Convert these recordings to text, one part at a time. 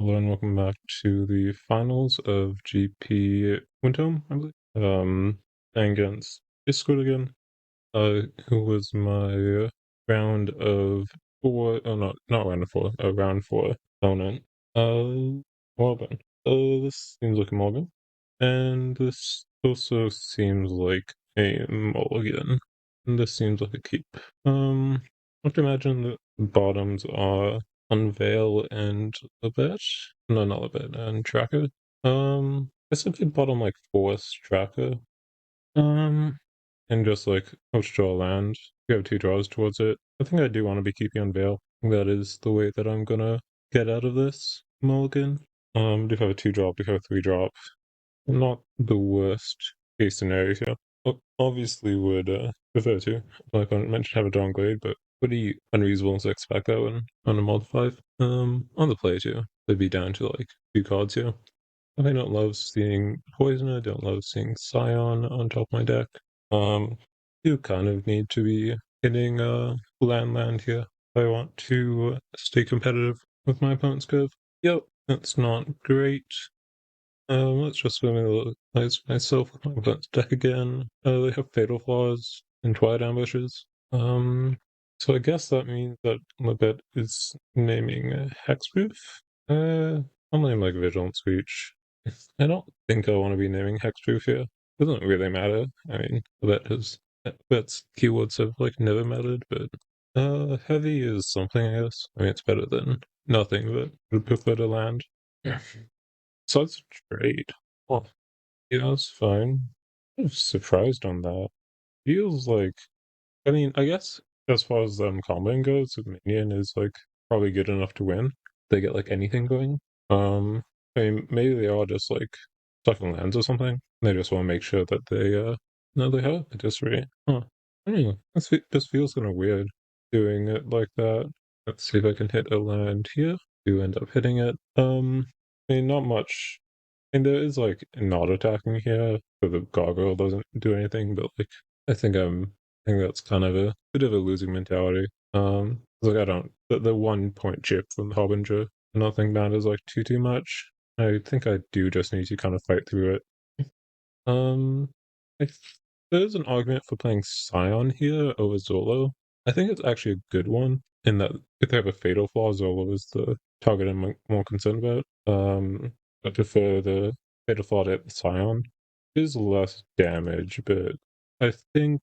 Hello and welcome back to the finals of GP Winterholm, I believe. Playing against HSquid again. Who was my round of four? Oh, not round of four. Round four opponent. Morgan. This seems like a Morgan, and this also seems like a mulligan. And this seems like a keep. I have to imagine that bottoms are Unveil and Libet. No, not Libet, and Tracker. Guess I could bottom like Force Tracker. Um, and just like let's draw land. We have two draws towards it. I think I do want to be keeping Unveil. That is the way that I'm gonna get out of this mulligan. Do have a two drop, do have a three drop. Not the worst case scenario here. Obviously would prefer to, like I mentioned, have a downgrade, but pretty unreasonable to expect that one on a mod 5. On the play too, they'd be down to like two cards here. I don't love seeing Poisoner, don't love seeing Scion on top of my deck. You kind of need to be hitting land here if I want to stay competitive with my opponent's curve. Yep, that's not great. Let's just familiarize myself with my opponent's deck again. They have Fatal Flaws and Twilight Ambushes. So I guess that means that Libet is naming Hexproof. I'll name like Vigilant Speech. I don't think I want to be naming Hexproof here. Doesn't really matter. I mean, Libet's keywords have like never mattered, but heavy is something, I guess. I mean, it's better than nothing, but would prefer to land. Yeah. So it's a trade. Well, yeah, that's fine. I'm surprised on that. Feels like, I mean, I guess as far as comboing goes, Minion is like probably good enough to win. They get like anything going. I mean, maybe they are just like sucking lands or something. They just want to make sure that they no, they have a patisserie. Huh. I don't know. This feels kind of weird doing it like that. Let's see if I can hit a land here. Do end up hitting it. I mean, not much. And there is like not attacking here, so the gargoyle doesn't do anything, but like I think that's kind of a bit of a losing mentality. Like I don't the 1 point chip from the Harbinger, nothing matters like too much. I think I do just need to kind of fight through it. Um I there's an argument for playing Scion here over Zolo. I think it's actually a good one in that if they have a fatal flaw, Zolo is the target I'm more concerned about. I prefer the fatal flaw to hit the Scion. It is less damage, but I think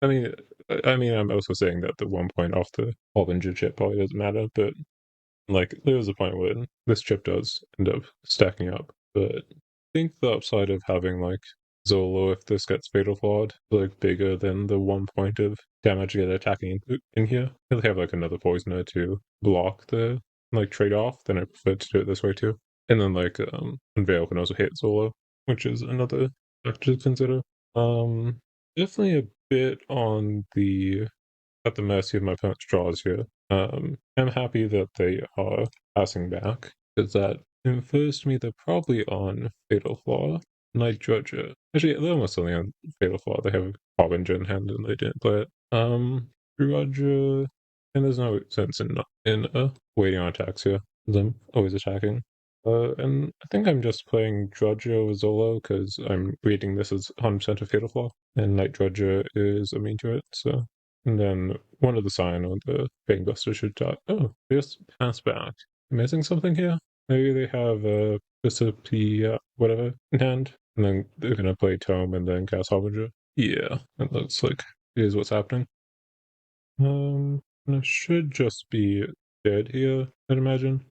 I mean I'm also saying that the 1 point off the Harbinger chip probably doesn't matter, but like there's a point when this chip does end up stacking up. But I think the upside of having like Zolo, if this gets fatal flawed, like bigger than the 1 point of damage get attacking in here. If they have like another poisoner to block the like trade off, then I prefer to do it this way too. And then like Unveil can also hit Zolo, which is another factor to consider. Um Definitely a bit on the at the mercy of my opponent's draws here. I'm happy that they are passing back, because that infers to me they're probably on Fatal Flaw. Night Judger. Actually, they're almost only on Fatal Flaw. They have Harbinger in hand and they didn't play it. Drudger, and there's no sense in waiting on attacks here, because I'm always attacking. And I think I'm just playing Drudger with Zolo because I'm reading this as 100% a Fatal Flaw, and Night Drudger is immune to it, so. And then one of the sign on the Bangbuster should die. Oh, they just pass back. Am I missing something here? Maybe they have a Recipe, whatever, in hand, and then they're gonna play Tome and then cast Harbinger. Yeah, that looks like here's what's happening. And I should just be dead here, I'd imagine.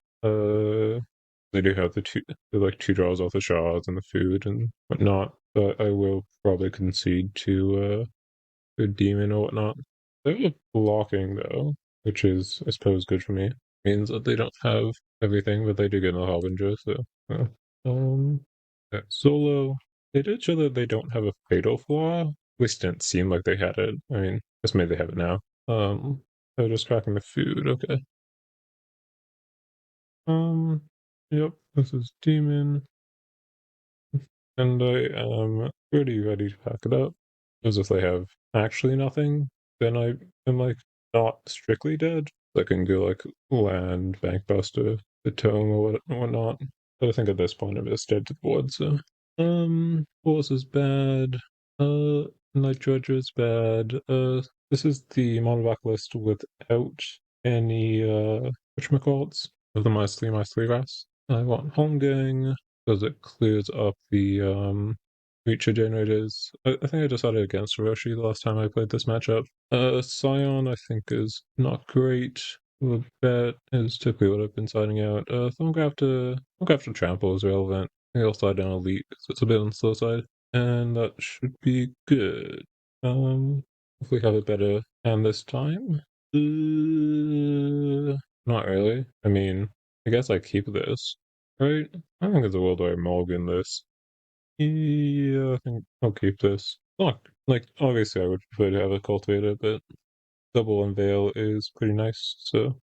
They do have the like two draws off the shards and the food and whatnot, but I will probably concede to a demon or whatnot. They're blocking though, which is I suppose good for me. Means that they don't have everything, but they do get a Harbinger, so um yeah, Solo. They did show that they don't have a fatal flaw. At least it didn't seem like they had it. I mean, just maybe they have it now. They're just cracking the food, okay. Um yep, this is demon. And I am pretty ready to pack it up. Because if they have actually nothing, then I am like not strictly dead. I can go like land, bankbuster, the tome or whatnot. But I think at this point I'm just dead to the board, so. Force is bad. Night Dredger is bad. This is the monoback list without any, whatchamacallits, of the my three rest. I want Holmgang, because it clears up the, creature generators. I think I decided against Hiroshi the last time I played this matchup. Scion, I think, is not great. The bet is typically what I've been siding out. Throwcraft Trample is relevant. I think I'll slide down Elite because it's a bit on the slow side. And that should be good. Hopefully have a better hand this time. Not really. I mean, I guess I keep this, right? I don't think there's a world where I mulligan this. Yeah, I think I'll keep this. Not like obviously I would prefer to have a cultivator, but double unveil is pretty nice. So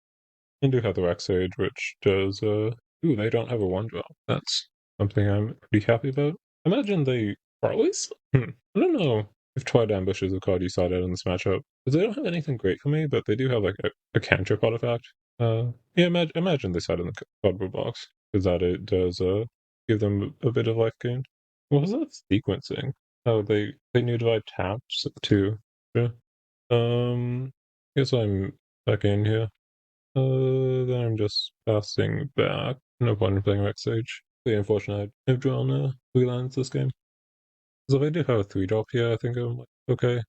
I do have the Rex Age, which does ooh, they don't have a one drop. That's something I'm pretty happy about. Imagine they Harleys? I don't know if Twilight Ambush is a card you side out in this matchup. Because they don't have anything great for me, but they do have like a cantrip artifact. Yeah, imagine they side in the cardboard box. Because that it does give them a bit of life gain. What was that sequencing? Oh, they new divide taps too. Sure. Guess I'm back in here. Then I'm just passing back. No point in playing Rex Age. Pretty unfortunate I've drawn 3 lands this game. So if I do have a 3 drop here, I think I'm like, okay.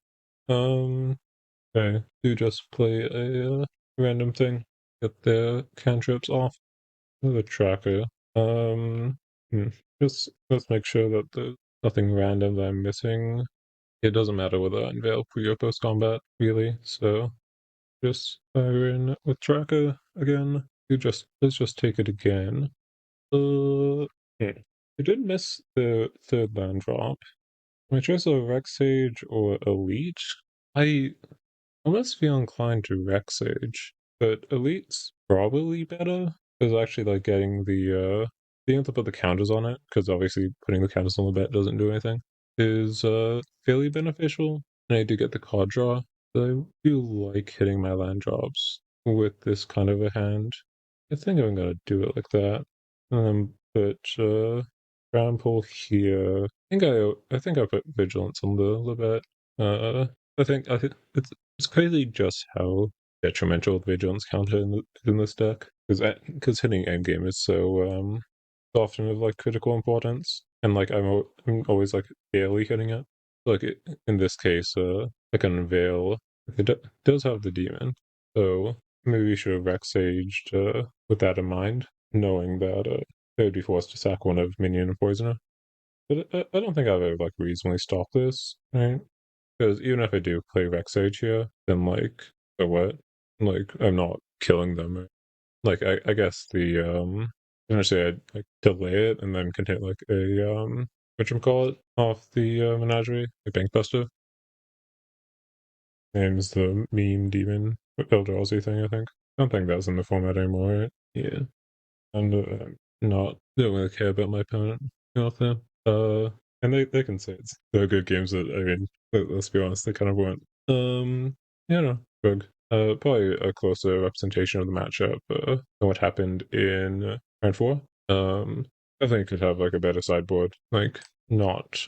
Okay, do just play a random thing. Get their cantrips off with a tracker. Just let's make sure that there's nothing random that I'm missing. It doesn't matter whether I unveil pre or post combat, really. So just fire in with tracker again. Let's just take it again. I did miss the third land drop. My choice of Rex Sage or Elite. I almost feel inclined to Rex Sage, but Elite's probably better because actually like getting the being able to put the counters on it, because obviously putting the counters on the bet doesn't do anything, is fairly beneficial. And I do get the card draw. But I do like hitting my land drops with this kind of a hand. I think I'm gonna do it like that. Put ground pull here. I think I put vigilance on the bet. I think it's crazy just how detrimental the vigilance counter in this deck, because hitting endgame is so often of like critical importance, and like I'm always like barely hitting it. Like in this case, I can unveil. It does have the demon, so maybe we should have Rex Saged with that in mind, knowing that they would be forced to sack one of minion and poisoner. But I don't think I've ever like reasonably stopped this, right? Because even if I do play Rex Sage here, then like, so what? Like, I'm not killing them. Right? Like, I guess honestly, I'd like delay it and then continue like a whatchamacallit off the menagerie, a Bankbuster. Name's the meme demon Eldrazi thing, I think. I don't think that's in the format anymore, right? Yeah. And don't really care about my opponent out there. And they can say they're good games that, I mean, let's be honest, they kind of weren't. Yeah, no, Bug. Probably a closer representation of the matchup than what happened in round 4. I think it could have like a better sideboard, like not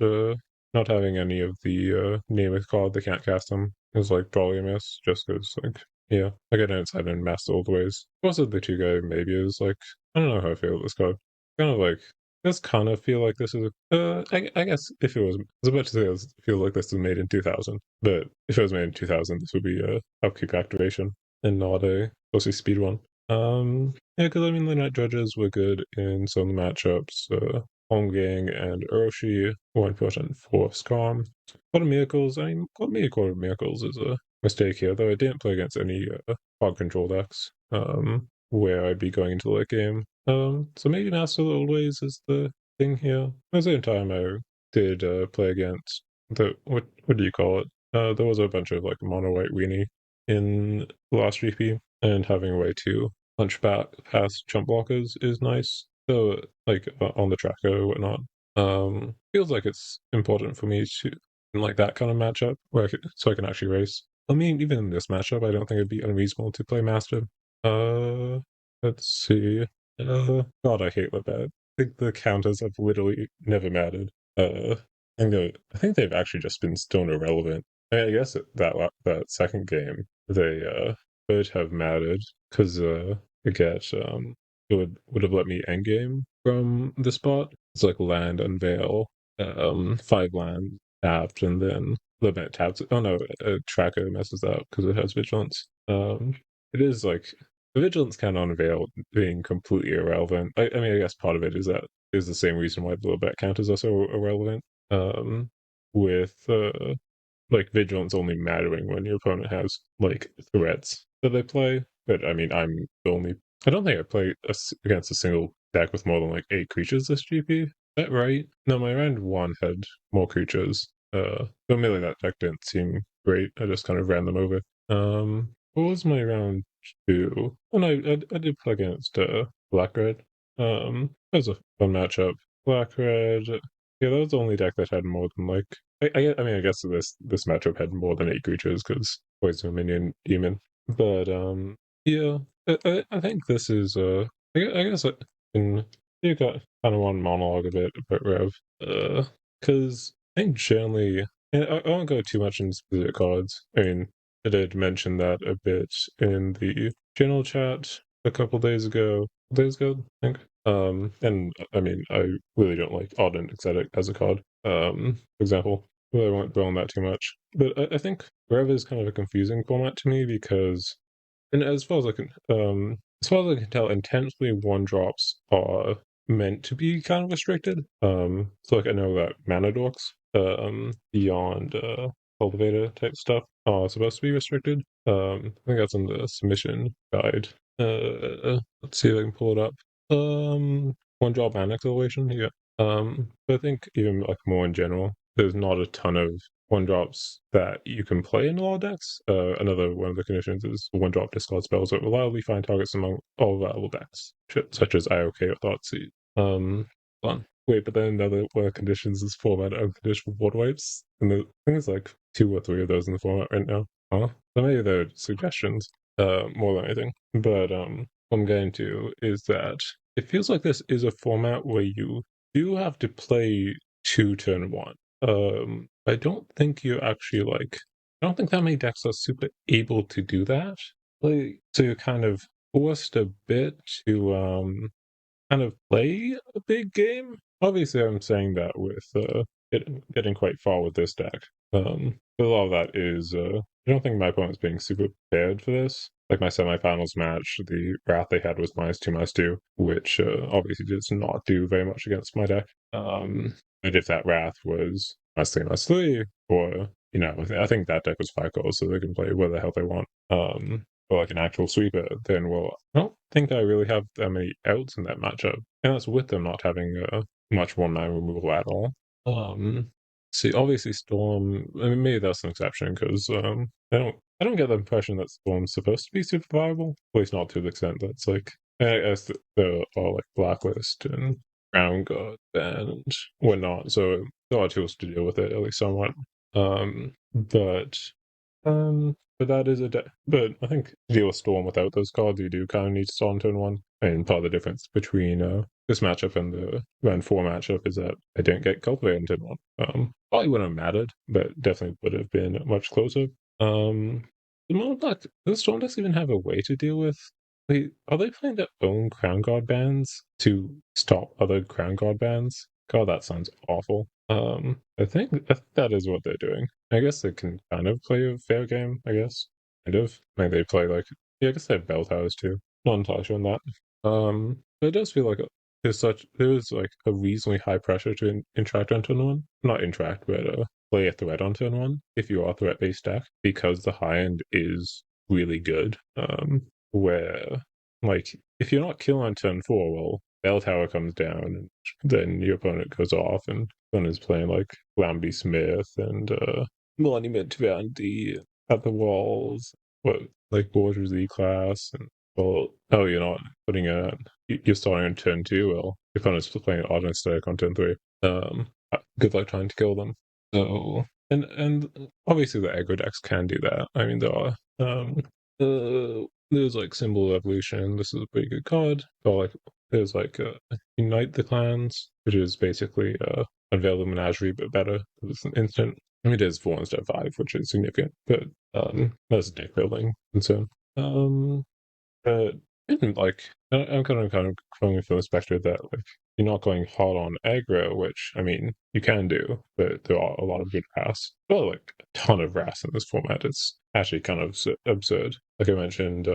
having any of the Nemeth card, they can't cast them is like probably a miss, just because like yeah, I get inside and master all the ways. Also, the 2 guy maybe is like I don't know how I feel about this card. Kind of like does kind of feel like this is I guess if it was I was about to say it feels like this was made in 2000, but if it was made in 2000, this would be a upkeep activation and not a mostly speed one. Yeah, because I mean the Night Dredges were good in some matchups. Home Gang and Uroshi were important for Scum. Court of Miracles, I mean, maybe Court of Miracles is a mistake here, though I didn't play against any hard control decks where I'd be going into the late game. So maybe Master of the Old Ways is the thing here. At the same time, I did play against what do you call it? There was a bunch of like mono white weenie in the last GP, and having a way to punch back past chump blockers is nice. So like on the tracker or whatnot. Feels like it's important for me to in like that kind of matchup where so I can actually race. I mean, even in this matchup, I don't think it'd be unreasonable to play Master. Uh, let's see. God, I hate that. I think the counters have literally never mattered. I think they've actually just been stone irrelevant. I mean, I guess that second game they could have mattered because I get it would have let me endgame from the spot. It's like land unveil, 5 land tapped, and then limit tapped. Oh no, a tracker messes up because it has vigilance. It is like the vigilance can unveil being completely irrelevant. I mean, I guess part of it is the same reason why the bet counters are so irrelevant. Um, with like vigilance only mattering when your opponent has like threats that they play. But I mean, I'm the only. I don't think I play against a single deck with more than like 8 creatures this GP. Is that right? No, my round one had more creatures. But merely that deck didn't seem great. I just kind of ran them over. What was my round two? Oh no, I did play against Black Red. That was a fun matchup. Black Red. Yeah, that was the only deck that had more than like I mean, I guess this matchup had more than 8 creatures because Poison Minion Demon. But yeah, I think this is I guess I can you got kind of one monologue a bit about Rev. Because I think generally, and I won't go too much into specific cards. I mean, I did mention that a bit in the channel chat a couple days ago, I think. And I mean, I really don't like Ardent Exotic as a card. For example, but I won't dwell on that too much. But I think Rev is kind of a confusing format to me because, and as far as I can tell, intentionally one drops are meant to be kind of restricted. So like I know that mana dorks, beyond cultivator type stuff are supposed to be restricted. I think that's in the submission guide. Let's see if I can pull it up. One drop mana acceleration, yeah. But I think even like more in general, there's not a ton of one drops that you can play in a lot of decks. Another one of the conditions is one drop discard spells that reliably find targets among all available decks, such as IOK or Thoughtseize. Fun. Wait, but then another one of the conditions is format unconditional board wipes, and I think there's like 2 or 3 of those in the format right now. Huh? So maybe they're suggestions, more than anything. But what I'm getting to is that it feels like this is a format where you do have to play 2 turn 1. I don't think you actually like. I don't think that many decks are super able to do that. Like, so you're kind of forced a bit to kind of play a big game. Obviously, I'm saying that with getting quite far with this deck. But a lot of that is I don't think my opponent's being super prepared for this. Like my semifinals match, the wrath they had was -2/-2, which obviously does not do very much against my deck. But if that wrath was -3/-3, or I think that deck was 5 colors, so they can play where the hell they want. Or like an actual sweeper, then well, I don't think I really have that many outs in that matchup, and that's with them not having much one-man removal at all. See, obviously Storm. I mean, maybe that's an exception because I don't get the impression that Storm's supposed to be super viable, at least not to the extent that's like I guess there are like Blacklist and Ground Guard and whatnot, so there are tools to deal with it at least somewhat. But but that is but I think to deal with Storm without those cards, you do kind of need Storm turn 1. And part of the difference between this matchup and the round 4 matchup is that I didn't get Cultivated in turn 1. Probably wouldn't have mattered, but definitely would have been much closer. The mono black, does Storm decks even have a way to deal with? Wait, are they playing their own Crown Guard bans to stop other Crown Guard bans? God, that sounds awful. I think that is what they're doing. I guess they can kind of play a fair game, I guess. Kind of. Maybe they play like, yeah, I guess they have bell towers too. Not entirely sure on that. But it does feel like there's like a reasonably high pressure to interact on turn 1. Not interact, but play a threat on turn 1 if you are threat based deck, because the high end is really good. Where like if you're not killing on turn 4, well, bell tower comes down and then your opponent goes off and one is playing like Lamby Smith and Monument Vandy at the walls, what like bourgeoisie class, and well, oh, you're not putting you're starting on turn 2. Well, your opponent's playing odd and static on turn 3. Good luck trying to kill them. So and obviously the aggro decks can do that. I mean, there are there's like Symbol Evolution. This is a pretty good card. Or like there's like Unite the Clans, which is basically Unveil the Menagerie but better. It's an instant. I mean, it is 4 instead of 5, which is significant, but that's deck building concern. But like I'm kind of coming from the perspective that like you're not going hard on aggro, which I mean you can do, but there are a lot of good paths. Well, like a ton of RAS in this format. It's actually kind of absurd. Like I mentioned,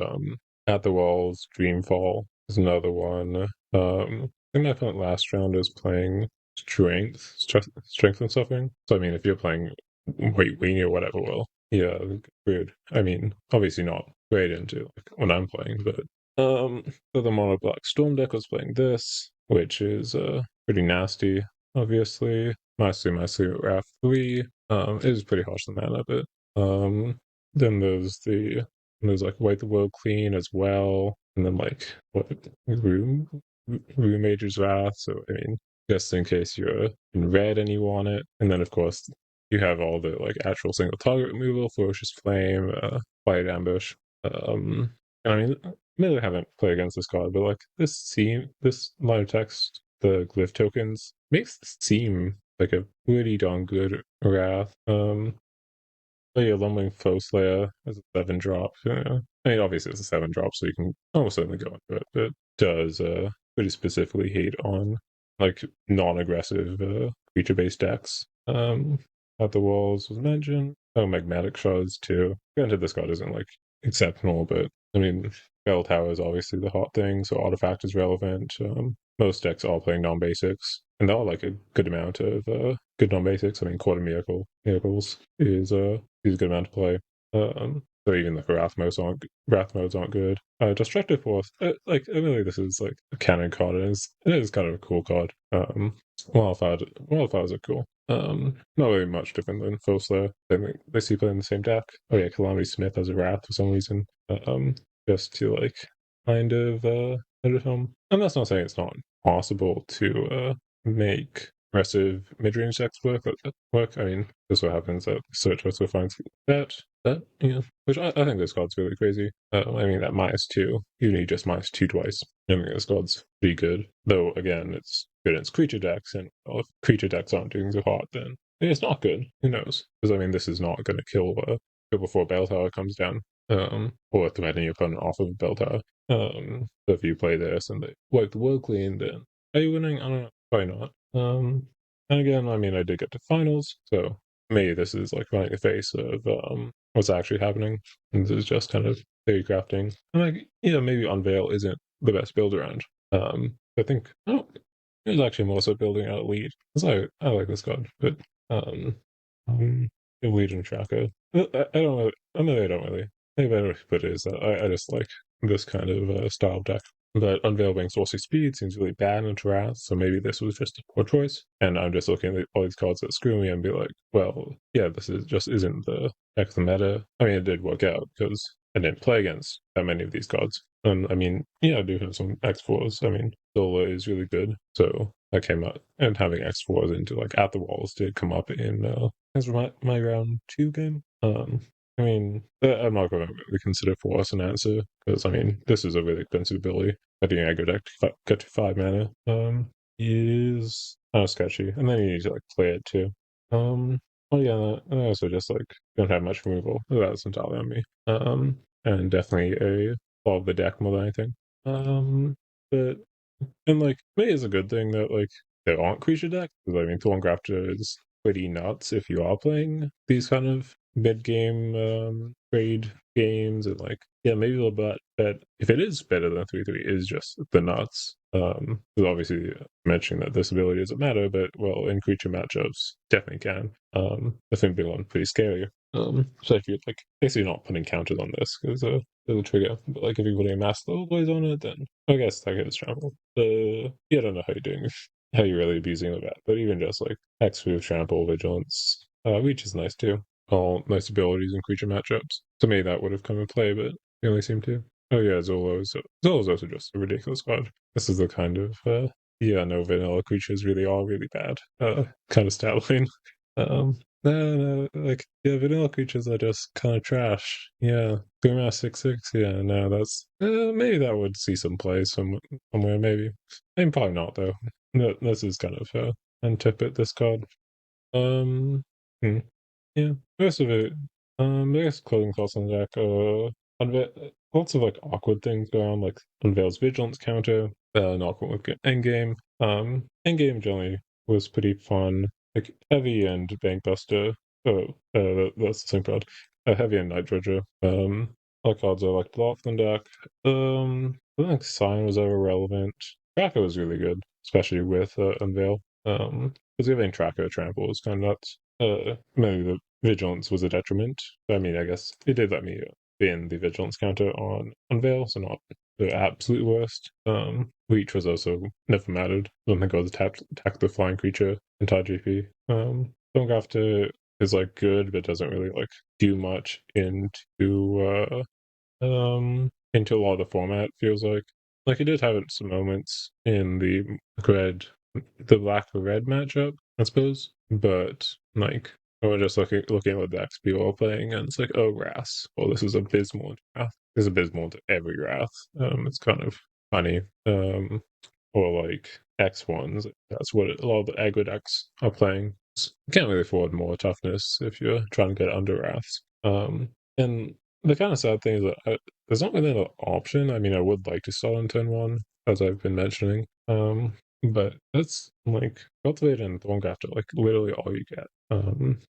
At the Walls, Dreamfall is another one. I think my opponent last round is playing Strength and Suffering. So I mean, if you're playing Weight Weenie or whatever, well, yeah, weird. I mean, obviously not great into like when I'm playing, but so the mono black storm deck was playing this, which is pretty nasty, obviously. Mostly Wrath 3. It is pretty harsh the mana, but then there's like Wipe the World Clean as well, and then like what Room Mage's Wrath, so I mean just in case you're in red and you want it. And then of course you have all the like actual single target removal, Ferocious Flame, Quiet Ambush. I mean, maybe I haven't played against this card, but like this line of text, the glyph tokens, makes this seem like a pretty darn good wrath. Oh yeah, Lumbering Foe Slayer as a 7-drop. Yeah. I mean, obviously it's a 7-drop, so you can almost certainly go into it, but it does pretty specifically hate on like non-aggressive creature-based decks. At the Walls was mentioned. Oh, Magmatic Shards too. Granted, this card isn't like exceptional, but I mean, Bell Tower is obviously the hot thing, so Artifact is relevant. Most decks are playing non-basics, and there are like a good amount of good non-basics. I mean, Quarter Miracles is a good amount to play. So even like Wrath modes aren't good. Destructive Force, like really, this is like a canon card. It is kind of a cool card. Wildfires are cool. Not really much different than Foe Slayer. They see play in the same deck. Oh yeah, Calamity Smith has a Wrath for some reason. Just to like kind of edit him. And that's not saying it's not possible to make aggressive mid-range decks work. I mean, this what happens that search also finds that which I think this card's really crazy. I mean that -2, you need just -2 twice. I think this card's pretty good. Though again, it's good against creature decks, and well, if creature decks aren't doing so hot, then it's not good. Who knows? Because I mean, this is not going to kill before Bell Tower comes down. Or threaten your opponent off of a Bell Tower. So if you play this and they wipe the world clean, then are you winning? I don't know. Probably not. And again, I mean, I did get to finals, so maybe this is like running the face of what's actually happening. And this is just kind of theory crafting. And like, maybe Unveil isn't the best build around. I think it was actually more so building out a lead. Because I like this card, but Legion Tracker. I don't know. I mean, I don't really. Maybe I don't put it is that I just like this kind of style of deck. But Unveil being Sorcery Speed seems really bad in Wrath, so maybe this was just a poor choice. And I'm just looking at all these cards that screw me and be like, well, yeah, this is just isn't the deck of the meta. I mean, it did work out because I didn't play against that many of these cards. And I mean, yeah, I do have some X4s. I mean, Zola is really good, so I came out and having X4s into like At the Walls did come up in as my round 2 game. I mean, I'm not going to really consider Force an answer because I mean, this is a really expensive ability. I think Aggro deck to get to 5 mana is kind of sketchy, and then you need to like play it too. Well, yeah, I also just like don't have much removal. That's entirely on me. And definitely a fall of the deck more than anything. But and like maybe it's a good thing that like there aren't creature decks because I mean, Thorn Grafter is pretty nuts if you are playing these kind of mid-game trade games, and like maybe a little but if it is better than 3/3 is just the nuts. Because obviously mentioning that this ability doesn't matter, but well, in creature matchups definitely can. I think being one pretty scary. So if you're like basically not putting counters on this because there's a trigger, but like if you're putting a mass level boys on it, then I guess that gets trampled. I don't know how you're doing, how you're really abusing of that, but even just like X-Move, Trample, Vigilance, Reach is nice too. All nice abilities in creature matchups. To me, that would have come in play, but they only seem to. Oh yeah, Zolo's also just a ridiculous card. This is the kind of no vanilla creatures really are really bad kind of stat line. No, like yeah, vanilla creatures are just kind of trash. Yeah, Purplemurasaki 6/6. Yeah, no, that's maybe that would see some play somewhere. Maybe, probably not though. No, this is kind of antipate this card. Um, hmm. Yeah, most of it. I guess clothing costs on the deck. Lots of like awkward things going on, like unveils vigilance counter. Not cool with endgame. Endgame generally was pretty fun. Like heavy and bankbuster. Oh, that's the same card. Heavy and night dredger. Other cards are like block on deck. I think sign was ever relevant. Tracker was really good, especially with unveil. Because giving tracker trample was kind of nuts. Maybe the vigilance was a detriment. I mean, I guess it did let me in the vigilance counter on unveil, so not the absolute worst. Reach was also never mattered. I don't think I was attack the flying creature entire GP. Stormcrafter is like good, but doesn't really like do much into a lot of the format. Feels like it did have some moments in the black for red matchup, I suppose, but like we're just looking at the decks people are playing, and it's like, oh, Wrath. Well, this is abysmal to Wrath. This is abysmal to every Wrath. It's kind of funny. Or like X1s. That's what a lot of the aggro decks are playing. You can't really afford more toughness if you're trying to get under Wraths. And the kind of sad thing is that there's not really an option. I mean, I would like to start on turn one, as I've been mentioning. But that's like cultivate and Thorngrafter, like literally all you get.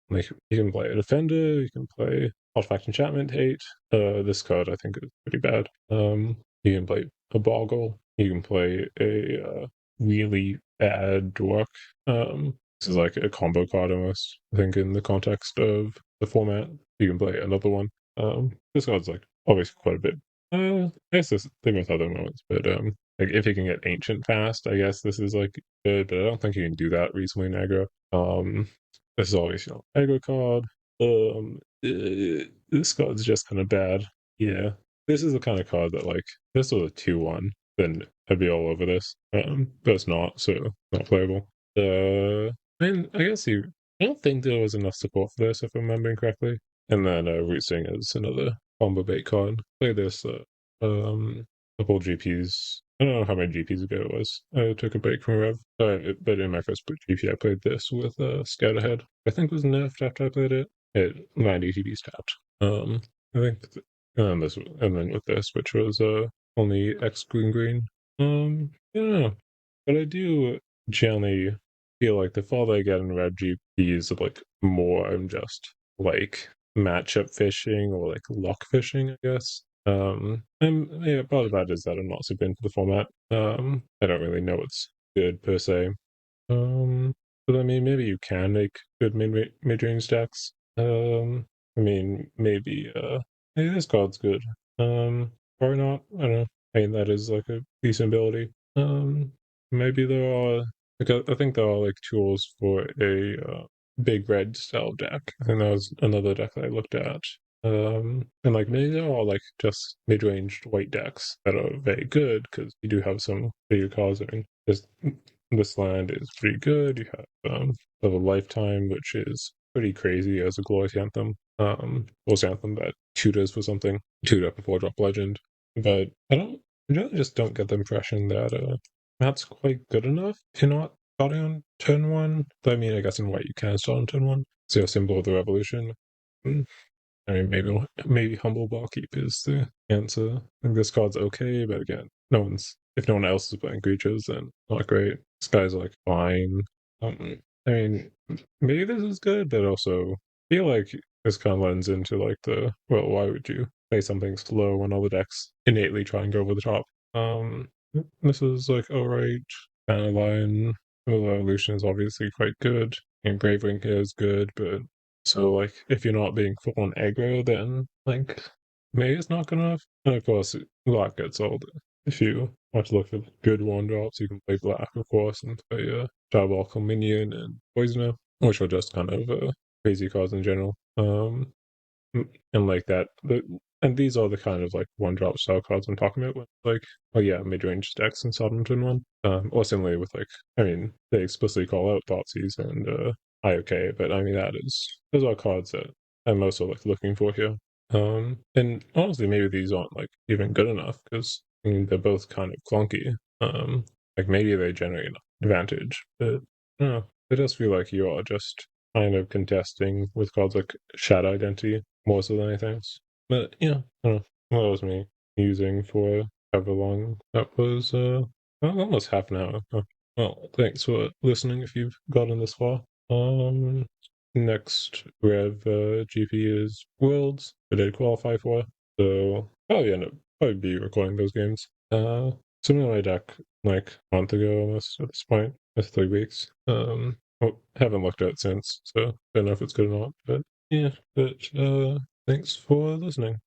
Like you can play a defender, you can play artifact enchantment hate. This card I think is pretty bad. You can play a boggle. You can play a really bad dork. This is like a combo card almost. I think in the context of the format, you can play another one. This card's like obviously quite a bit. I guess this thing with other moments, but like if you can get ancient fast, I guess this is like good, but I don't think you can do that recently in aggro. This is always aggro card. This card's just kind of bad. Yeah, this is the kind of card that like this was a 2/1, then I'd be all over this. But it's not, so not playable. I mean, I don't think there was enough support for this, if I'm remembering correctly. And then Root Sting is another combo bait card. Played this couple GPs. I don't know how many GPs ago it was. I took a break from REV. But in my first GP, I played this with Scout Ahead. I think it was nerfed after I played it. It 90 GPs tapped. I think, and then with this, which was only X green. I don't know, but I do generally feel like the farther I get in red GPs, like more I'm just like matchup fishing or like luck fishing, I guess. And yeah, part of that is that I'm not super into the format. I don't really know what's good per se. But I mean, maybe you can make good mid-range decks. I mean, maybe this card's good. Probably not. I don't know. I mean, that is like a decent ability. Maybe there are like I think there are like tools for a big red style deck. I think that was another deck that I looked at. And like maybe there are like just mid-ranged white decks that are very good because you do have some bigger cards. I mean, this land is pretty good. You have a lifetime, which is pretty crazy as a Glory Anthem. Glory Anthem that tutors for something, tutor before drop legend. But I really just don't get the impression that that's quite good enough to not starting on turn one. But I mean, I guess in white you can start on turn one. So a symbol of the revolution. I mean, maybe humble barkeep is the answer. I think this card's okay, but again, if no one else is playing creatures, then not great. This guy's like fine. I mean, maybe this is good, but also feel like this kind of lends into like why would you play something slow when all the decks innately try and go over the top? This is like alright. Kind of line. Well, evolution is obviously quite good. And Brave Wing is good, but so like if you're not being full on aggro, then like maybe it's not good enough. And of course, black gets old. If you want to look for good one drops, you can play black, of course, and play Diabolical Minion and Poisoner, which are just kind of crazy cards in general. And like that, and these are the kind of like one drop style cards I'm talking about. When like, oh yeah, mid range decks and Sodomton one. Or similarly with like, I mean, they explicitly call out Thoughtseize and okay, but I mean those are cards that I'm also like looking for here. And honestly, maybe these aren't like even good enough because I mean they're both kind of clunky. Like maybe they generate an advantage, but I don't know. It does feel like you are just kind of contesting with cards like Shadow Identity more so than anything else. But yeah, I don't know. That was me using for however long. That was almost half an hour. Well, thanks for listening if you've gotten this far. Um, Next REV GP is Worlds. I did qualify for, so probably be recording those games. Similar to my deck like a month ago almost at this point. That's 3 weeks. Well, haven't looked at it since, so don't know if it's good or not. But yeah, thanks for listening.